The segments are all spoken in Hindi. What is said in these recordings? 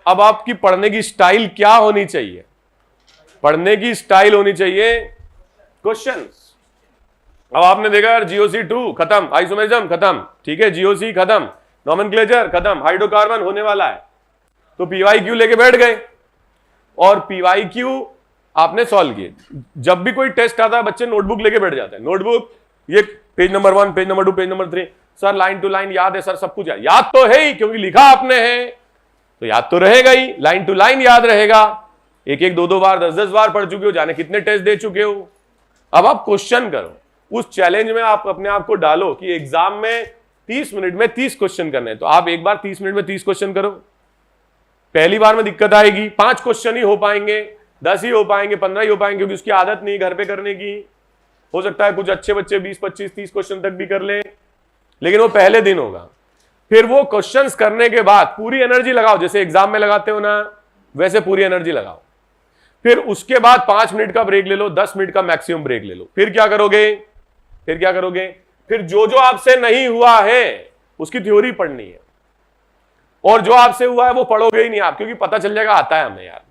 अब आपकी पढ़ने की स्टाइल क्या होनी चाहिए? पढ़ने की स्टाइल होनी चाहिए क्वेश्चंस। अब आपने देखा यार जीओसी 2 खत्म, आइसोमेरिज्म खत्म, ठीक है, जीओसी खत्म, नोमेनक्लेचर खत्म, हाइड्रोकार्बन होने वाला है, तो पीवाईक्यू लेके बैठ गए और पीवाईक्यू आपने सॉल्व किए। जब भी कोई टेस्ट आता है बच्चे नोटबुक लेके बैठ जाते हैं, नोटबुक ये page number 1, page number 2, page number 3, sir line to line याद है सर, सब कुछ याद तो है ही, क्योंकि लिखा आपने है तो याद तो रहेगा ही, लाइन टू लाइन याद रहेगा, एक एक 2-2 बार 10-10 बार पढ़ चुके हो, जाने कितने टेस्ट दे चुके हो। अब आप क्वेश्चन करो, उस चैलेंज में आप अपने आप को डालो कि एग्जाम में 30 मिनट में 30 क्वेश्चन करने, तो आप एक बार 30 मिनट में 30 क्वेश्चन करो। पहली बार में दिक्कत आएगी, 5 क्वेश्चन ही हो पाएंगे, 10 ही हो पाएंगे, 15 ही हो पाएंगे, क्योंकि उसकी आदत नहीं घर पे करने की। हो सकता है कुछ अच्छे बच्चे 20, 25, 30 क्वेश्चन तक भी कर ले, लेकिन वो पहले दिन होगा। फिर वो क्वेश्चंस करने के बाद पूरी एनर्जी लगाओ, जैसे एग्जाम में लगाते हो ना वैसे पूरी एनर्जी लगाओ। फिर उसके बाद 5 मिनट का ब्रेक ले लो, 10 मिनट का मैक्सिमम ब्रेक ले लो। फिर क्या करोगे? फिर जो जो आपसे नहीं हुआ है उसकी थ्योरी पढ़नी है, और जो आपसे हुआ है वो पढ़ोगे ही नहीं आप, क्योंकि पता चल जाएगा आता है हमें यार।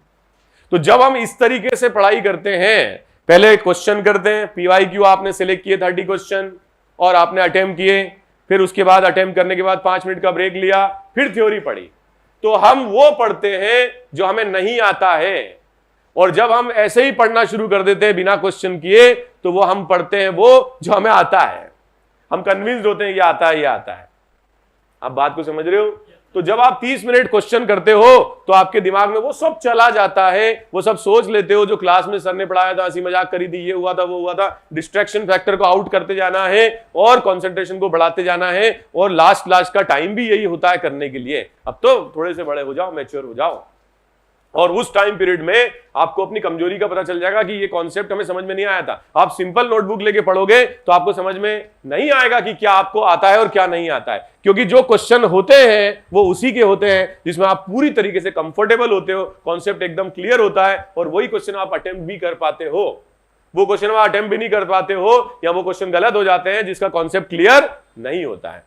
तो जब हम इस तरीके से पढ़ाई करते हैं, पहले क्वेश्चन करते हैं, पीवाईक्यू आपने सिलेक्ट किए 30 क्वेश्चन और आपने अटेम्प्ट किए, फिर उसके बाद अटेम्प्ट करने के बाद 5 मिनट का ब्रेक लिया, फिर थ्योरी पढ़ी। तो हम वो पढ़ते हैं जो हमें नहीं आता है, और जब हम ऐसे ही पढ़ना शुरू कर देते हैं बिना क्वेश्चन किए, तो वो हम पढ़ते हैं वो जो हमें आता है। हम कन्विंस्ड होते हैं ये आता है, ये आता है। आप बात को समझ रहे हो? तो जब आप 30 मिनट क्वेश्चन करते हो तो आपके दिमाग में वो सब चला जाता है, वो सब सोच लेते हो जो क्लास में सर ने पढ़ाया था, हंसी मजाक करी थी, ये हुआ था, वो हुआ था। डिस्ट्रैक्शन फैक्टर को आउट करते जाना है और कंसंट्रेशन को बढ़ाते जाना है, और लास्ट का टाइम भी यही होता है करने के लिए। अब तो थोड़े से बड़े हो जाओ, मैच्योर हो जाओ, और उस टाइम पीरियड में आपको अपनी कमजोरी का पता चल जाएगा कि ये कॉन्सेप्ट हमें समझ में नहीं आया था। आप सिंपल नोटबुक लेके पढ़ोगे तो आपको समझ में नहीं आएगा कि क्या आपको आता है और क्या नहीं आता है, क्योंकि जो क्वेश्चन होते हैं वो उसी के होते हैं जिसमें आप पूरी तरीके से कंफर्टेबल होते हो, कॉन्सेप्ट एकदम क्लियर होता है, और वही क्वेश्चन आप अटेम्प्ट भी कर पाते हो। वो क्वेश्चन आप अटेम्प्ट भी नहीं कर पाते हो, या वो क्वेश्चन गलत हो जाते हैं जिसका कॉन्सेप्ट क्लियर नहीं होता है।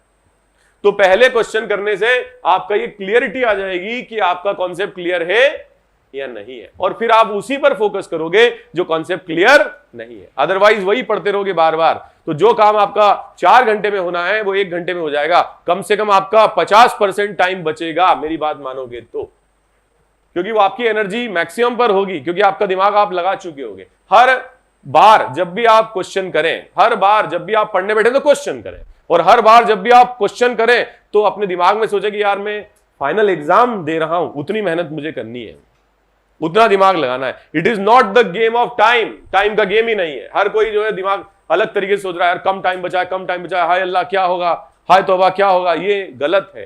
तो पहले क्वेश्चन करने से आपका ये क्लियरिटी आ जाएगी कि आपका कॉन्सेप्ट क्लियर है या नहीं है, और फिर आप उसी पर फोकस करोगे जो कॉन्सेप्ट क्लियर नहीं है। अदरवाइज वही पढ़ते रहोगे बार बार, तो जो काम आपका 4 घंटे में होना है वो 1 घंटे में हो जाएगा। कम से कम आपका 50% टाइम बचेगा, मेरी बात मानोगे तो, क्योंकि वो आपकी एनर्जी मैक्सिमम पर होगी, क्योंकि आपका दिमाग आप लगा चुके होगे। हर बार जब भी आप क्वेश्चन करें, हर बार जब भी आप पढ़ने बैठे तो क्वेश्चन करें, और हर बार जब भी आप क्वेश्चन करें तो अपने दिमाग में सोचे कि यार मैं फाइनल एग्जाम दे रहा हूं, उतनी मेहनत मुझे करनी है, उतना दिमाग लगाना है। It is not the game of time, time का गेम ही नहीं है। हर कोई जो है दिमाग अलग तरीके से सोच रहा है, यार कम टाइम बचा है, कम टाइम बचा है, हाय अल्लाह क्या होगा, हाय तौबा क्या होगा, ये गलत है।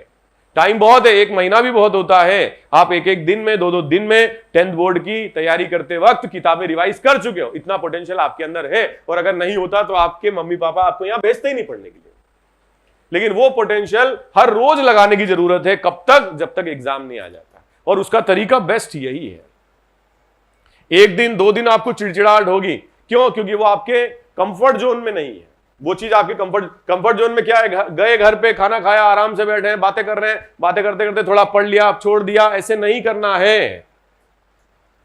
टाइम बहुत है, 1 महीना भी बहुत होता है। आप एक एक दिन में, 2-2 दिन में 10th बोर्ड की तैयारी करते वक्त किताबें रिवाइज कर चुके हो, इतना पोटेंशियल आपके अंदर है। और अगर नहीं होता तो आपके मम्मी पापा आपको यहां भेजते ही नहीं पढ़ने के लिए। लेकिन वो पोटेंशियल हर रोज लगाने की जरूरत है, कब तक? जब तक एग्जाम नहीं आ जाता, और उसका तरीका बेस्ट यही है। 1 दिन 2 दिन आपको चिड़चिड़ाहट होगी, क्यों? क्योंकि वो आपके कंफर्ट जोन में नहीं है। वो चीज आपके कंफर्ट जोन में क्या है? गए घर पे, खाना खाया, आराम से बैठे हैं, बातें कर रहे हैं, बातें करते करते थोड़ा पढ़ लिया, छोड़ दिया, ऐसे नहीं करना है।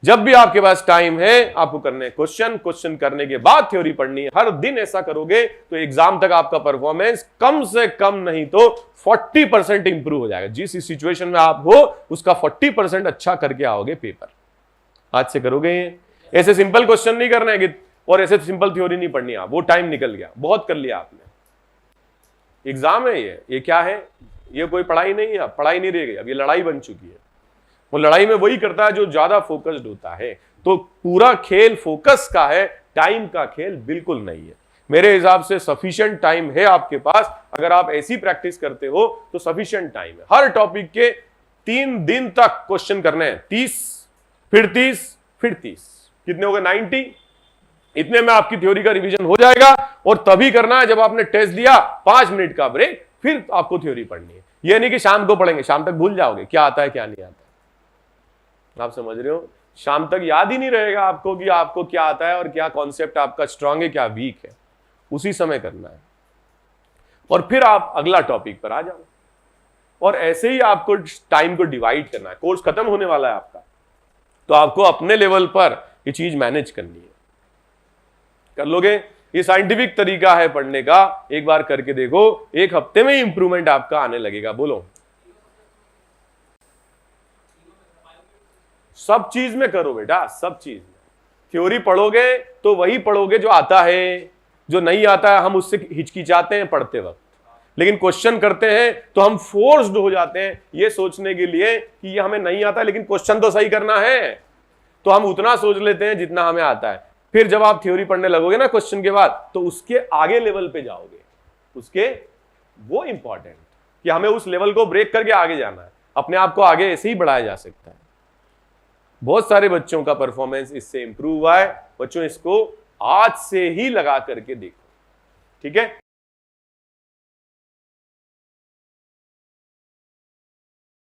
जब भी आपके पास टाइम है आपको करने क्वेश्चन करने के बाद थ्योरी पढ़नी है। हर दिन ऐसा करोगे तो एग्जाम तक आपका परफॉर्मेंस कम से कम नहीं तो 40% इंप्रूव हो जाएगा। जिस सिचुएशन में आप हो उसका 40% अच्छा करके आओगे पेपर। आज से करोगे। ऐसे सिंपल क्वेश्चन नहीं करना है और ऐसे सिंपल थ्योरी नहीं पढ़नी आप, वो टाइम निकल गया, बहुत कर लिया आपने। एग्जाम है ये क्या है? ये कोई पढ़ाई नहीं है, पढ़ाई नहीं रह गई, अब ये लड़ाई बन चुकी है। वो लड़ाई में वही करता है जो ज्यादा फोकस्ड होता है। तो पूरा खेल फोकस का है, टाइम का खेल बिल्कुल नहीं है। मेरे हिसाब से सफिशिएंट टाइम है आपके पास। अगर आप ऐसी प्रैक्टिस करते हो तो सफिशिएंट टाइम है। हर टॉपिक के 3 दिन तक क्वेश्चन करने हैं, 30 फिर 30 फिर 30, कितने हो गए? 90। इतने में आपकी थ्योरी का रिवीजन हो जाएगा। और तभी करना है जब आपने टेस्ट दिया, 5 मिनट का ब्रेक, फिर आपको थ्योरी पढ़नी है। यह नहीं कि शाम को पढ़ेंगे, शाम तक भूल जाओगे क्या आता है क्या नहीं आता। आप समझ रहे हो? शाम तक याद ही नहीं रहेगा आपको कि आपको क्या आता है और क्या कॉन्सेप्ट आपका स्ट्रांग है क्या वीक है। उसी समय करना है और फिर आप अगला टॉपिक पर आ जाओ। और ऐसे ही आपको टाइम को डिवाइड करना है। कोर्स खत्म होने वाला है आपका, तो आपको अपने लेवल पर ये चीज मैनेज करनी है। कर लोगे? ये साइंटिफिक तरीका है पढ़ने का, एक बार करके देखो, एक हफ्ते में इंप्रूवमेंट आपका आने लगेगा। बोलो, सब चीज में करो बेटा, सब चीज में। थ्योरी पढ़ोगे तो वही पढ़ोगे जो आता है, जो नहीं आता है हम उससे हिचकिचाते हैं पढ़ते वक्त, लेकिन क्वेश्चन करते हैं तो हम फोर्स्ड हो जाते हैं ये सोचने के लिए कि ये हमें नहीं आता, लेकिन क्वेश्चन तो सही करना है, तो हम उतना सोच लेते हैं जितना हमें आता है। फिर जब आप थ्योरी पढ़ने लगोगे ना क्वेश्चन के बाद, तो उसके आगे लेवल पे जाओगे, उसके वो इंपॉर्टेंट कि हमें उस लेवल को ब्रेक करके आगे जाना है। अपने आप को आगे ऐसे ही बढ़ाया जा सकता है। बहुत सारे बच्चों का परफॉर्मेंस इससे इंप्रूव हुआ है। बच्चों इसको आज से ही लगा करके देखो, ठीक है।